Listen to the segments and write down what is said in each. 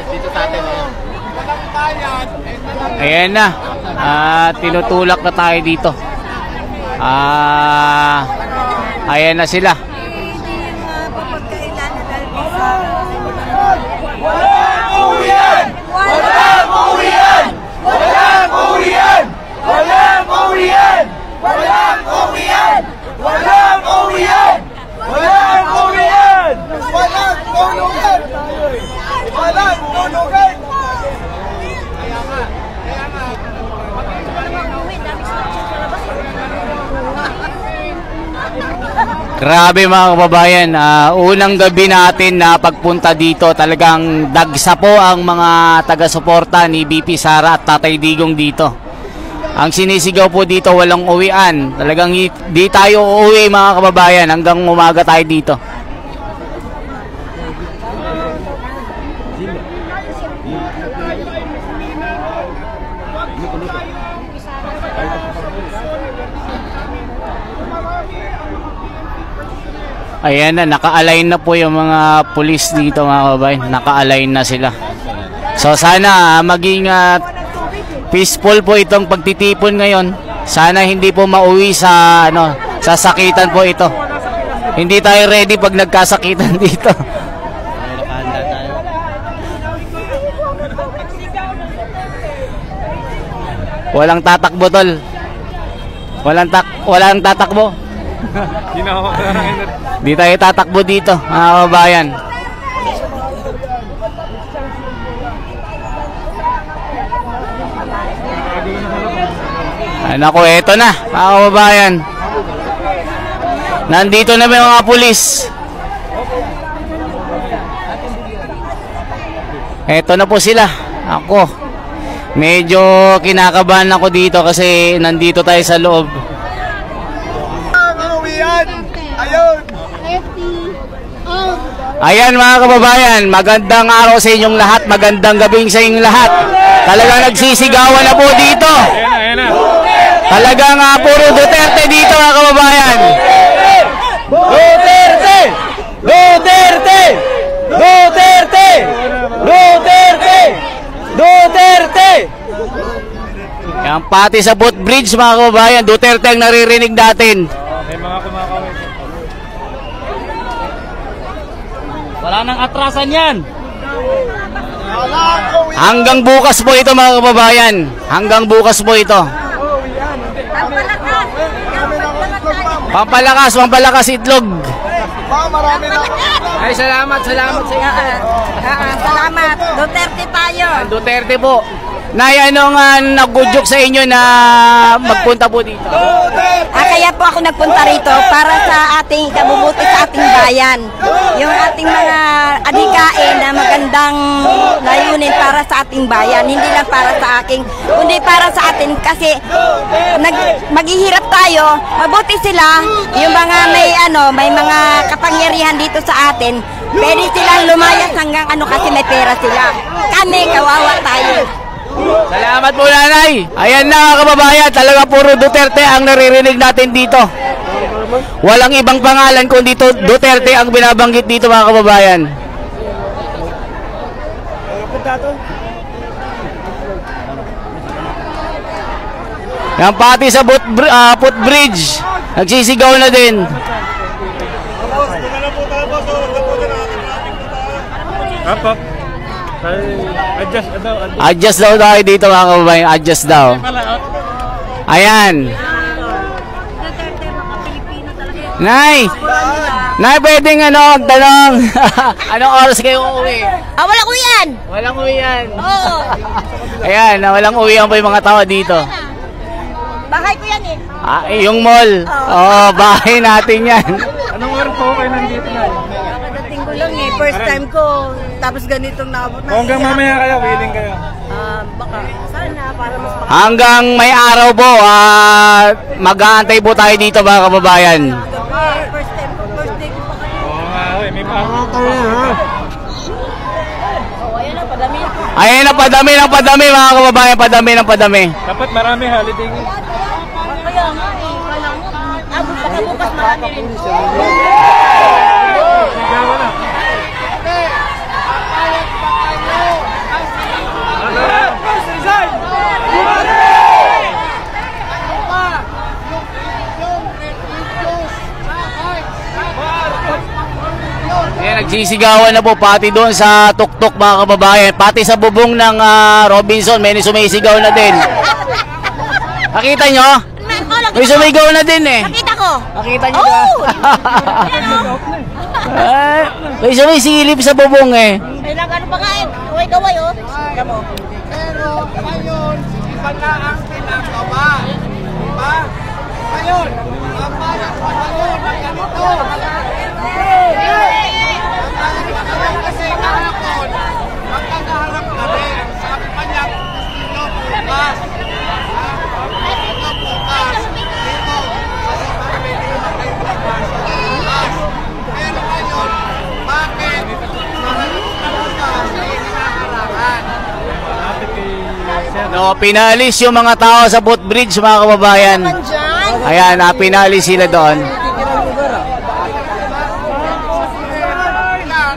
dito sa atin. Ayan na. Tinutulak na tayo dito. Ayan na sila. Walang uwian! Walang uwian! Walang uwian! Walang uwian! Walang uwian! Walang uwian! Walang uwian! Walang tulugan! Walang tulugan! Grabe mga kababayan, unang gabi natin na pagpunta dito, talagang dagsa po ang mga taga-suporta ni BP Sara at Tatay Digong dito. Ang sinisigaw po dito, walang uwian. Talagang di tayo uuwi mga kababayan hanggang umaga tayo dito. Ayan na, naka-align na po yung mga pulis dito mga kababayan. Naka-align na sila. So sana maging peaceful po itong pagtitipon ngayon. Sana hindi po mauwi sa sasakitan po ito. Hindi tayo ready pag nagkasakitan dito. Walang tatakbo tol. Walang tatakbo. Di tayo tatakbo dito mga kababayan. Nako, eto na mga kababayan. Nandito na may mga pulis. Eto na po sila. Ako, medyo kinakabahan ako dito kasi nandito tayo sa loob. Ayun! Ayan mga kababayan, magandang araw sa inyong lahat, magandang gabing sa inyong lahat. Talagang nagsisigawan na po dito. Talagang puro Duterte dito mga kababayan. Duterte! Duterte! Duterte! Duterte! Duterte! Yan pati sa footbridge mga kababayan, Duterte ang naririnig natin. May mga kumakawin. Wala nang atrasan yan. Hanggang bukas po ito mga kababayan. Hanggang bukas po ito. Pampalakas itlog. Ay, salamat sa inyo. Salamat. Duterte tayo. Duterte po. Nay, ano nga nag-good sa inyo na magpunta po dito? Kaya po ako nagpunta rito para sa ating kabubuti sa ating bayan. Yung ating mga adhikain na magandang layunin para sa ating bayan. Hindi lang para sa aking, kundi para sa atin kasi maghihirap tayo. Mabuti sila, yung mga may mga kapangyarihan dito sa atin. Pwede silang lumayas hanggang kasi may pera sila. Kami, kawawa tayo. Salamat po nanay. Ayan na mga kababayan, talaga puro Duterte ang naririnig natin dito. Walang ibang pangalan kundi Duterte ang binabanggit dito mga kababayan. Yan pati sa footbridge, nagsisigaw na din. Adjust daw tayo dito mga kababayan. Adjust daw. Ayan. Nay, pwedeng tanong. Anong oras kayo uuwi? Walang uwian. Walang uwian. Oo. Ayan, walang uwian pa yung mga tao dito. Bahay ko yan Yung mall. Oo, bahay natin yan. Anong oras po kayo nandito na? Kadating ko lang first time ko. Tapos ganitong naabot na. Hanggang mamaya kayo, willing kayo. Baka sana para mas Hanggang may araw po, mag-aantay po tayo dito mga kababayan. first day ko pa kayo. Oo nga, may mga Ayan na, padami mga kababayan, padami. dapat marami holiday. Kaya nga baka bukas marami rin. Nagsisigawan na po pati doon sa tuktok mga kababayan. Pati sa bubong ng Robinson may sumisigaw na din. Nakita nyo? May sumigaw na din eh. Nakita ko. Nakita nyo ba? May sumisilip sa bubong eh. Ay, ano pa nga eh. Gaway-gaway oh. Pero ngayon, iba na ang pinagawa. Diba? Ngayon, ang bayan pa ngayon ay ganito. Kasi kahapon, magkakaharap kami. Sabi pa niya, ito bukas. Ito bukas. Dito, sa pamilya na kayo bukas. Pero ngayon, bakit? No, pinalis yung mga tao sa footbridge mga kababayan. Ayan, pinalis sila doon.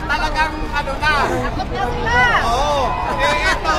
Talagang ano na. Oo. Ito,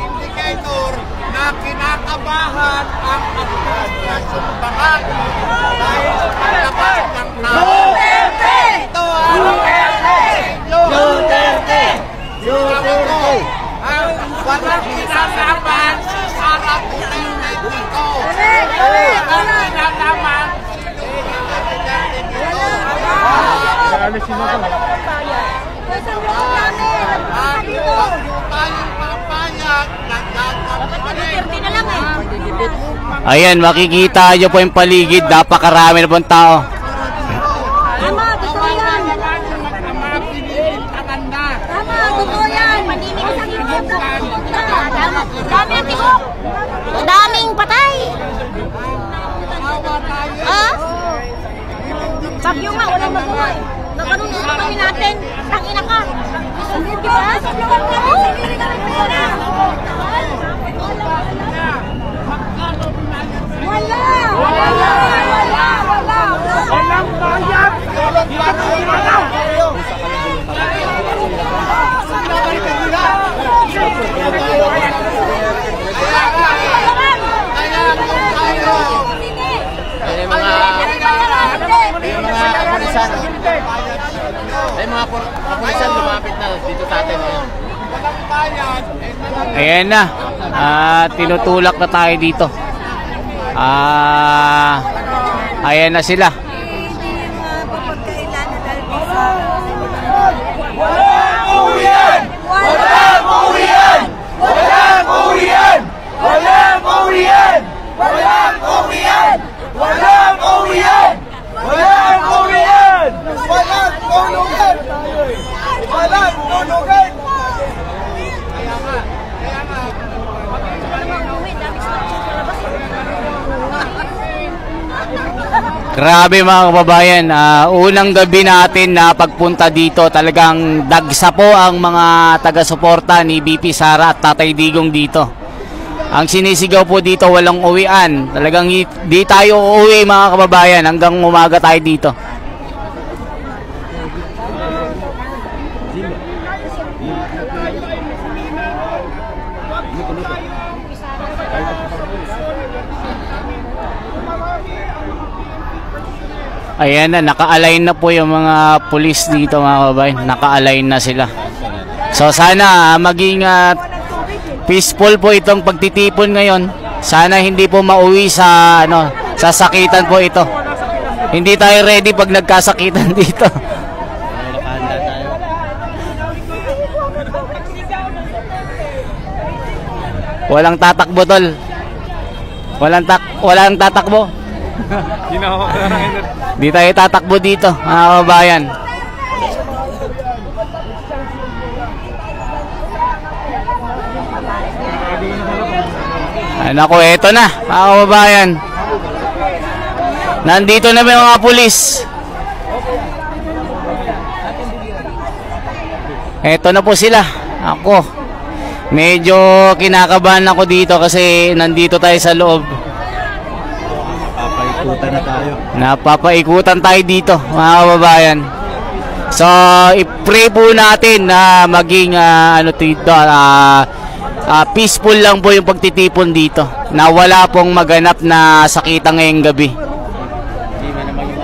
indicator na kinakabahan ang administrasyon bahan. Dahil sa paglabas ng tao. Ito Duterte! Duterte! Walang kinalaman si Sara Duterte dito. Walang kinalaman si Duterte dito. Alisin mo to. At huwag nyo tayong papayag na gagawin. Ayan, makikita nyo po yung paligid. Napakarami na pong tao. Tama, totoo yan. Tama, totoo yan. Manimig sa gilid. Dami ang tigok. Daming patay. Ah? Bagyo nga, walang magawa eh. Nagkaroon kami natin. Tangina ka. Di ba? Wala! Walang bayad! Mga kapulisan lumapit na dito sa atin ngayon. Ayan na. Tinutulak na tayo dito. Ayan na sila. Walang uwian! Walang uwian! Walang uwian! Walang uwian! Walang uwian! Walang uwian! Walang uwian! Walang tulugan! Walang tulugan! Grabe mga kababayan, unang gabi natin na pagpunta dito, talagang dagsa po ang mga taga-suporta ni BP Sara at Tatay Digong dito. Ang sinisigaw po dito, walang uwian. Talagang di tayo uuwi mga kababayan hanggang umaga tayo dito. Ayan na, naka-align na po yung mga pulis dito mga kababayan. Naka-align na sila. So sana maging peaceful po itong pagtitipon ngayon. Sana hindi po mauwi sa sasakitan po ito. Hindi tayo ready pag nagkasakitan dito. Walang tatakbo tol. Walang tatakbo. Di tayo tatakbo dito mga kababayan. Ay naku, eto na mga kababayan. Nandito na may mga pulis. Eto na po sila. Ako, medyo kinakabahan ako dito kasi nandito tayo sa loob. Napapaikutan na tayo. Napapaikutan tayo dito mga kababayan. So i-pray po natin na maging peaceful lang po yung pagtitipon dito, na wala pong maganap na sakitan ngayong gabi. Hindi man naman yung